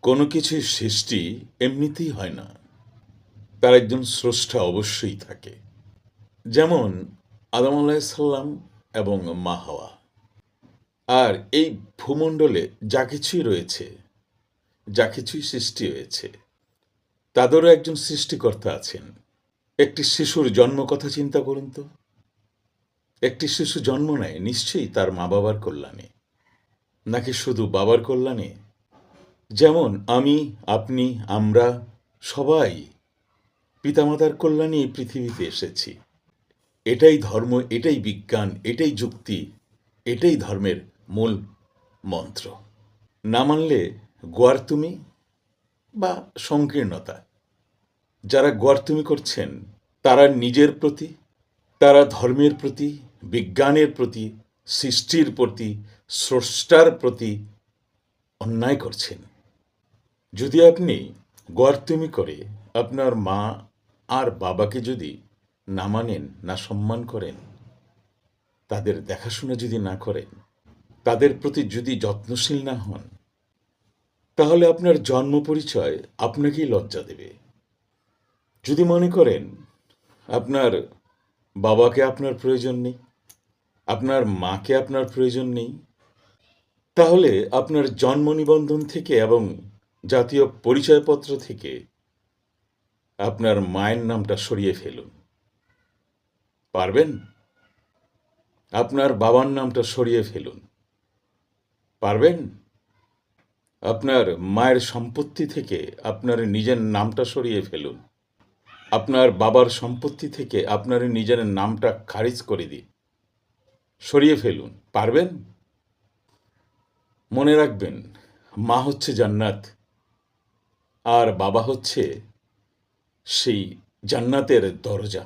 কোনো কিছুর সৃষ্টি এমনিতেই হয় না। তার একজন স্রষ্টা অবশ্যই থাকে। যেমন আদম আলাইসাল্লাম এবং মা হাওয়া। আর এই ভূমণ্ডলে যা কিছুই রয়েছে, যা কিছুই সৃষ্টি হয়েছে, তাদেরও একজন সৃষ্টিকর্তা আছেন। একটি শিশুর জন্ম কথা চিন্তা করুন তো। একটি শিশু জন্ম নেয় নিশ্চয়ই তার মা বাবার কল্যাণে, নাকি শুধু বাবার কল্যাণে? যেমন আমি, আপনি, আমরা সবাই পিতামাতার কল্যাণে এই পৃথিবীতে এসেছি। এটাই ধর্ম, এটাই বিজ্ঞান, এটাই যুক্তি, এটাই ধর্মের মূল মন্ত্র। না মানলে গোয়ার্তুমি বা সংকীর্ণতা। যারা গোয়ার্তুমি করছেন তারা নিজের প্রতি, তারা ধর্মের প্রতি, বিজ্ঞানের প্রতি, সৃষ্টির প্রতি, স্রষ্টার প্রতি অন্যায় করছেন। যদি আপনি গোয়ার্তুমি করে আপনার মা আর বাবাকে যদি না মানেন, না সম্মান করেন, তাদের দেখাশোনা যদি না করেন, তাদের প্রতি যদি যত্নশীল না হন, তাহলে আপনার জন্ম পরিচয় আপনাকেই লজ্জা দেবে। যদি মনে করেন আপনার বাবাকে আপনার প্রয়োজন নেই, আপনার মাকে আপনার প্রয়োজন নেই, তাহলে আপনার জন্ম নিবন্ধন থেকে এবং জাতীয় পরিচয়পত্র থেকে আপনার মায়ের নামটা সরিয়ে ফেলুন। পারবেন? আপনার বাবার নামটা সরিয়ে ফেলুন। পারবেন? আপনার মায়ের সম্পত্তি থেকে আপনার নিজের নামটা সরিয়ে ফেলুন। আপনার বাবার সম্পত্তি থেকে আপনার নিজের নামটা খারিজ করে দিন, সরিয়ে ফেলুন। পারবেন? মনে রাখবেন, মা হচ্ছে জান্নাত, আর বাবা হচ্ছে সেই জান্নাতের দরজা।